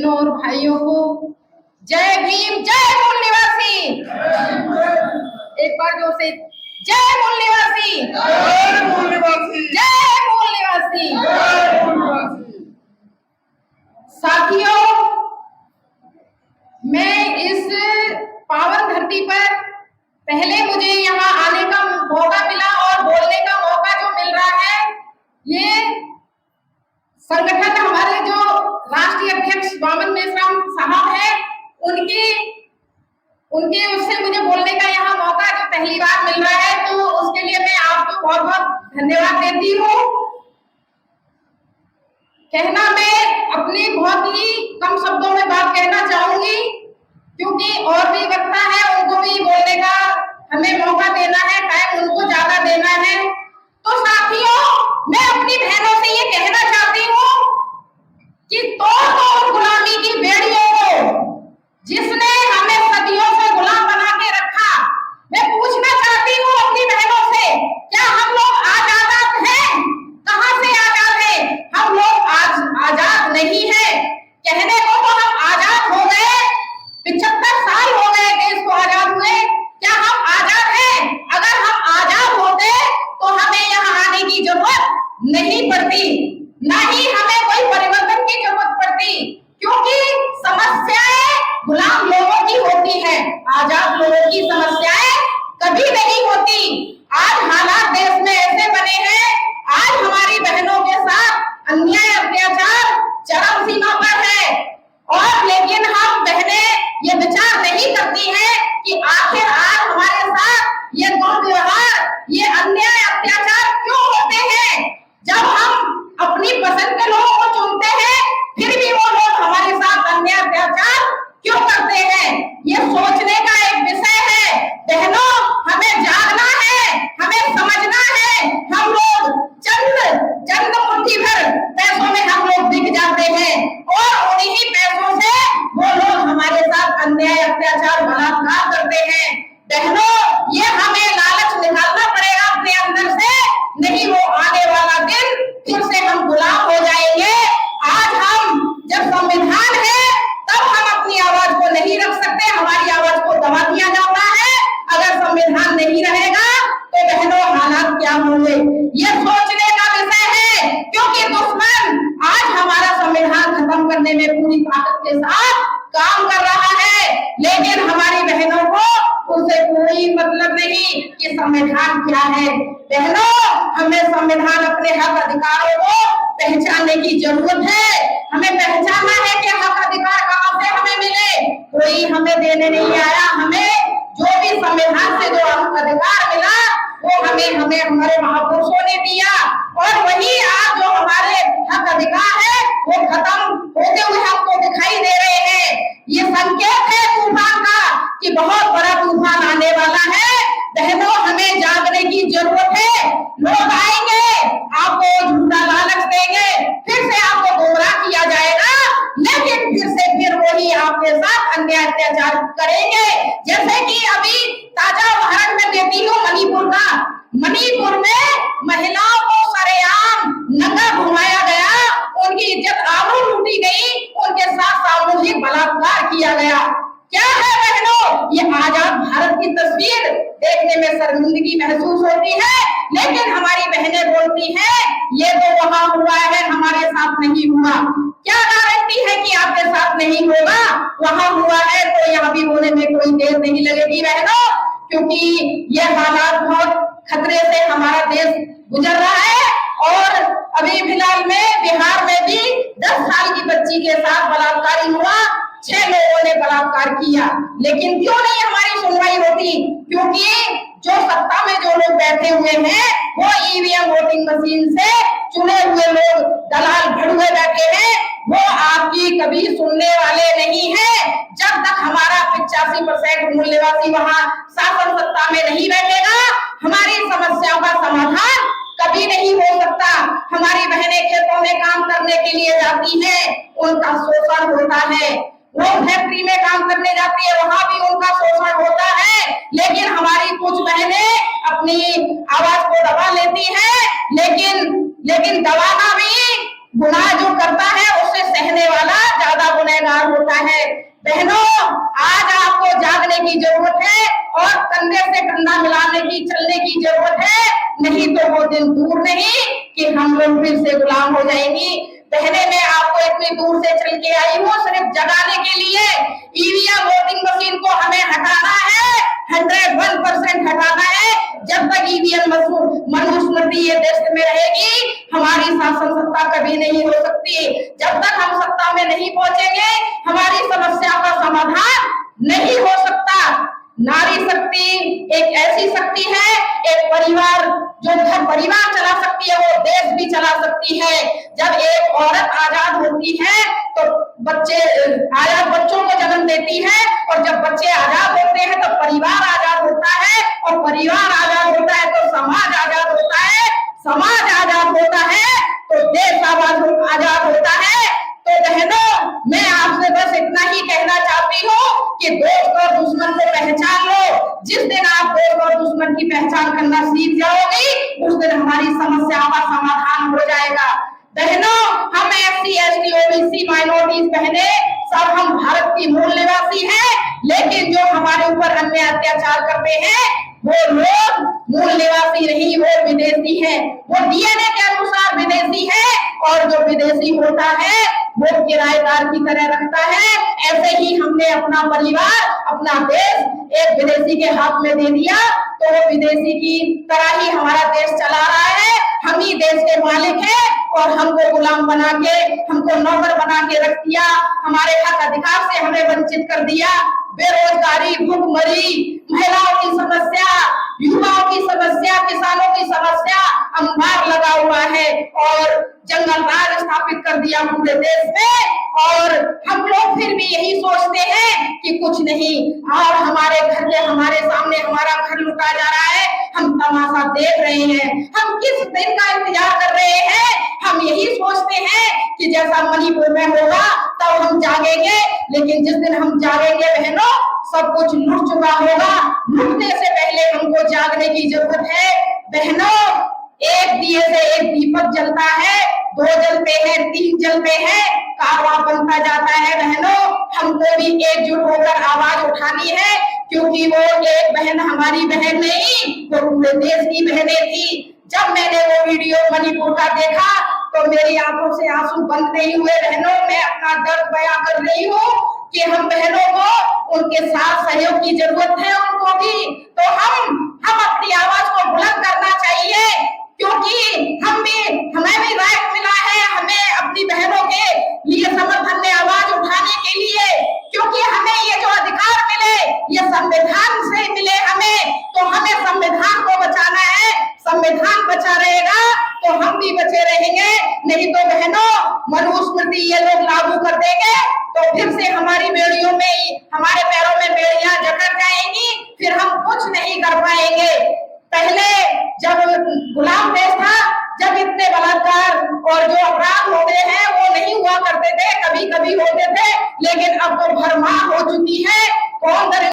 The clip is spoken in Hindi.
बहनों और भाइयों को जय भीम, जय मूल निवासी। एक बार जोर से जय मूल निवासी, जय मूल निवासी, जय मूल निवासी। जय मूल निवासी। साथियों, मैं इस पावन धरती पर पहले मुझे यहाँ आने का मौका मिला और बोलने का मौका जो मिल रहा है, ये संगठन हमारे जो राष्ट्रीय अध्यक्ष वामन मेश्राम साहब है, उनके उससे मुझे बोलने का यहाँ मौका जो पहली बार मिल रहा है, तो उसके लिए मैं आपको बहुत बहुत धन्यवाद देती हूँ। कहना मैं अपनी बहुत ही कम शब्दों में बात कहना चाहूंगी, क्योंकि और भी वक्ता है, उनको भी बोलने का हमें मौका देना है, टाइम उनको ज्यादा देना है। तो साथियों, मैं अपनी बहनों से ये कहना चाहती हूँ कि तोड़ गुलामी की बेड़ियों को, जिसने हमें सदियों से गुलाम बना के रखा। मैं पूछना चाहती हूँ अपनी बहनों से, क्या हम लोग आज आजाद हैं? कहां से आजाद हैं? हम लोग आज आजाद नहीं है। कहने को तो हम आजाद हो गए, 75 साल हो गए देश को आजाद हुए। क्या हम आजाद हैं? अगर हम आजाद होते तो हमें यहाँ आने की जरूरत नहीं पड़ती, ना ही हमें कोई परिवर्तन की जरूरत पड़ती, क्योंकि समस्याएं गुलाम लोगों की होती है, आजाद लोगों की समस्याएं कभी नहीं होती। आज हालात देश में ऐसे बने हैं, आज हमारी बहनों के साथ अन्याय अत्याचार चरम सीमा पर है, और लेकिन हम बहनें ये विचार नहीं करती हैं कि आखिर आज हमारे साथ ये दुर्व्यवहार, ये अन्याय अत्याचार क्यों होते हैं। जब हम अपनी पसंद के लोगों को चुनते हैं, फिर भी वो लोग हमारे साथ अन्याय अत्याचार क्यों करते हैं, ये सोचने का एक विषय है। बहनों, हमें जागना है, हमें समझना है। हम लोग चंद मुट्ठी भर पैसों में हम लोग बिक जाते हैं, और उन्हीं पैसों से वो लोग हमारे साथ अन्याय अत्याचार बलात्कार करते हैं। बहनों, ये हमें लालच निकालना पड़ेगा अपने अंदर से, नहीं वो आने वाला दिन फिर से हम गुलाम हो जाएंगे। आज हम जब संविधान है तब हम अपनी आवाज को नहीं रख सकते, हमारी आवाज को दबा दिया जाता है। अगर संविधान नहीं रहेगा तो बहनों हालात क्या होंगे, ये सोचने का विषय है, क्योंकि दुश्मन आज हमारा संविधान खत्म करने में पूरी ताकत के साथ काम कर रहा है, लेकिन हमारी बहनों को उससे कोई मतलब नहीं कि संविधान क्या है। बहनों, हमें संविधान अपने हक अधिकारों को पहचानने की जरूरत है। हमें पहचानना है कि हक अधिकार कहाँ से हमें मिले, कोई हमें देने नहीं आया। हमें जो भी संविधान से जो हक अधिकार मिला वो हमें हमारे महापुरुषों ने दिया, और वही आज जो हमारे हक अधिकार है वो खत्म होते हुए हमको दिखाई दे रहे हैं। ये संकेत है तूफान का कि बहुत बड़ा तूफान आने वाला है। बहनों, हमें जागने की जरूरत है। लोग आएंगे, आपको झूठा लालच देंगे, फिर से आपको गुमराह किया जाएगा, लेकिन फिर वही आपके साथ अन्याय अत्याचार करेंगे। जैसे कि अभी ताजा उदाहरण में देती हूँ मणिपुर का। मणिपुर में महिलाओं को सरेआम नंगा घुमाया गया, उनकी इज्जत आबरू लूटी गई, उनके साथ सामूहिक बलात्कार किया गया। क्या है बहनों, ये आजाद भारत की तस्वीर देखने में शर्मिंदगी महसूस होती है, लेकिन हमारी बहनें बोलती हैं ये तो वहां हुआ है, हमारे साथ नहीं हुआ। क्या गारंटी है कि आपके साथ नहीं होगा? वहां हुआ है तो यहाँ भी होने में कोई देर नहीं लगेगी बहनों, क्योंकि ये हालात बहुत खतरे से हमारा देश गुजर रहा है। और अभी फिलहाल में बिहार में भी 10 साल की बच्ची के साथ बलात्कारी हुआ, 6 लोगों ने बलात्कार किया, लेकिन क्यों नहीं हमारी सुनवाई होती? क्योंकि जो सत्ता में जो लोग बैठे हुए हैं वो ईवीएम वोटिंग मशीन से चुने हुए लोग, दलाल भड़ुए बैठे हैं, वो आपकी कभी सुनने वाले नहीं है। जब तक हमारा 85% मूल निवासी वहां शासन सत्ता में नहीं बैठेगा, हमारी समस्याओं का समाधान कभी नहीं हो सकता। हमारी बहनें खेतों में काम करने के लिए जाती हैं, उनका शोषण होता है। वो फैक्ट्री में काम करने जाती है, वहां भी उनका शोषण होता है, लेकिन हमारी कुछ बहनें अपनी आवाज को दबा लेती हैं, लेकिन दबाना भी गुनाह जो करता है उससे सहने वाला ज्यादा गुनहगार परिवार होता है। बहनों, आज आपको जागने की जरूरत है और कंधे से कंधा मिलाने की, चलने की जरूरत है। नहीं तो वो दिन दूर नहीं कि हम लोग फिर से गुलाम हो जाएंगी। बहने, मैं आपको इतनी दूर से चल के आई हूँ सिर्फ जगाने के लिए। ईवीएम वोटिंग मशीन को हमें हटाना है, 101% हटाना है। जब तक ईवीएम मनुस्मृति ये देश में रहेगी, हमारी शासन सत्ता कभी नहीं हो सकती। जब तक हम सत्ता में नहीं पहुंचेंगे, हमारी समस्या का समाधान नहीं हो सकता। नारी शक्ति एक ऐसी शक्ति है, एक परिवार जो घर परिवार चला सकती है, वो देश भी चला सकती है। जब एक औरत आजाद होती है तो आजाद बच्चों को जन्म देती है, और जब बच्चे आजाद होते हैं तो परिवार आजाद होता है, और परिवार आजाद होता है तो समाज आजाद होता है, समाज आजाद होता है तो देश आजाद होता है। तो बहनों, मैं आपसे बस इतना ही कहना चाहती हूँ कि दोस्त और दुश्मन को पहचान लो। जिस दिन आप दोस्त और दुश्मन की पहचान करना सीख जाओगी, उस दिन हमारी समस्या का समाधान हो जाएगा। बहनों, हम SC, ST, OBC, माइनॉरिटीज बहने सब हम भारत की मूल निवासी हैं, लेकिन जो हमारे ऊपर अन्य अत्याचार करते हैं वो लोग मूल निवासी नहीं, वो विदेशी है। वो DNA के अनुसार विदेशी है, और जो विदेशी होता है वो किराएदार की तरह रखता है। ऐसे ही हमने अपना परिवार, अपना देश एक विदेशी के हाथ में दे दिया, तो वो विदेशी की तरह ही हमारा देश चला रहा है। हम ही देश के मालिक हैं, और हमको गुलाम बना के, हमको नौकर बना के रख दिया। हमारे हक अधिकार से हमें वंचित कर दिया। बेरोजगारी, भूखमरी, महिलाओं की समस्या, युवाओं की समस्या, किसानों की समस्या, अंबार लगा हुआ है, और जंगल राज स्थापित कर दिया पूरे देश में। और हम लोग फिर भी यही सोचते हैं कि कुछ नहीं, और हमारे घर के हमारे सामने हमारा घर लुटा जा रहा है, हम तमाशा देख रहे हैं। हम किस दिन का इंतजार कर रहे हैं? हम यही सोचते हैं कि जैसा मणिपुर में होगा तब हम जागेंगे, लेकिन जिस दिन हम जागेंगे बहनों, सब कुछ लुट चुका होगा। लुटने से पहले हमको जागने की जरूरत है। बहनों, एक दिए से एक दीपक जलता है, 2 जलते हैं, 3 जलते हैं, कारवां बनता जाता है। बहनों, हमको भी एकजुट होकर आवाज उठानी है, क्योंकि वो एक बहन हमारी बहन नहीं, वो पूरे देश की बहनें थी। जब मैंने वो वीडियो मणिपुर का देखा तो मेरी आंखों से आंसू बंद नहीं हुए। बहनों, मैं अपना दर्द बयां कर रही हूँ कि हम बहनों को उनके साथ सहयोग की जरूरत है, उनको भी। तो हम अपनी आवाज को बुलंद करना चाहिए, क्योंकि हमें भी राइट मिला है, हमें अपनी बहनों के लिए समर्थन में आवाज उठाने के लिए, क्योंकि हमें ये जो अधिकार मिले ये संविधान से मिले हमें, तो हमें संविधान को बचाना है। संविधान बचा रहेगा तो हम भी बचे रहेंगे, नहीं तो बहनों मनुस्मृति ये लोग लागू कर देंगे तो फिर से हमारी बेड़ियों में, हमारे पैरों में बेड़ियां जकड़ जाएंगी, फिर हम कुछ नहीं कर पाएंगे। पहले जब गुलाम देश था, जब इतने बलात्कार और जो अपराध होते हैं वो नहीं हुआ करते थे, कभी कभी होते थे, लेकिन अब तो भरमार हो चुकी है। कौन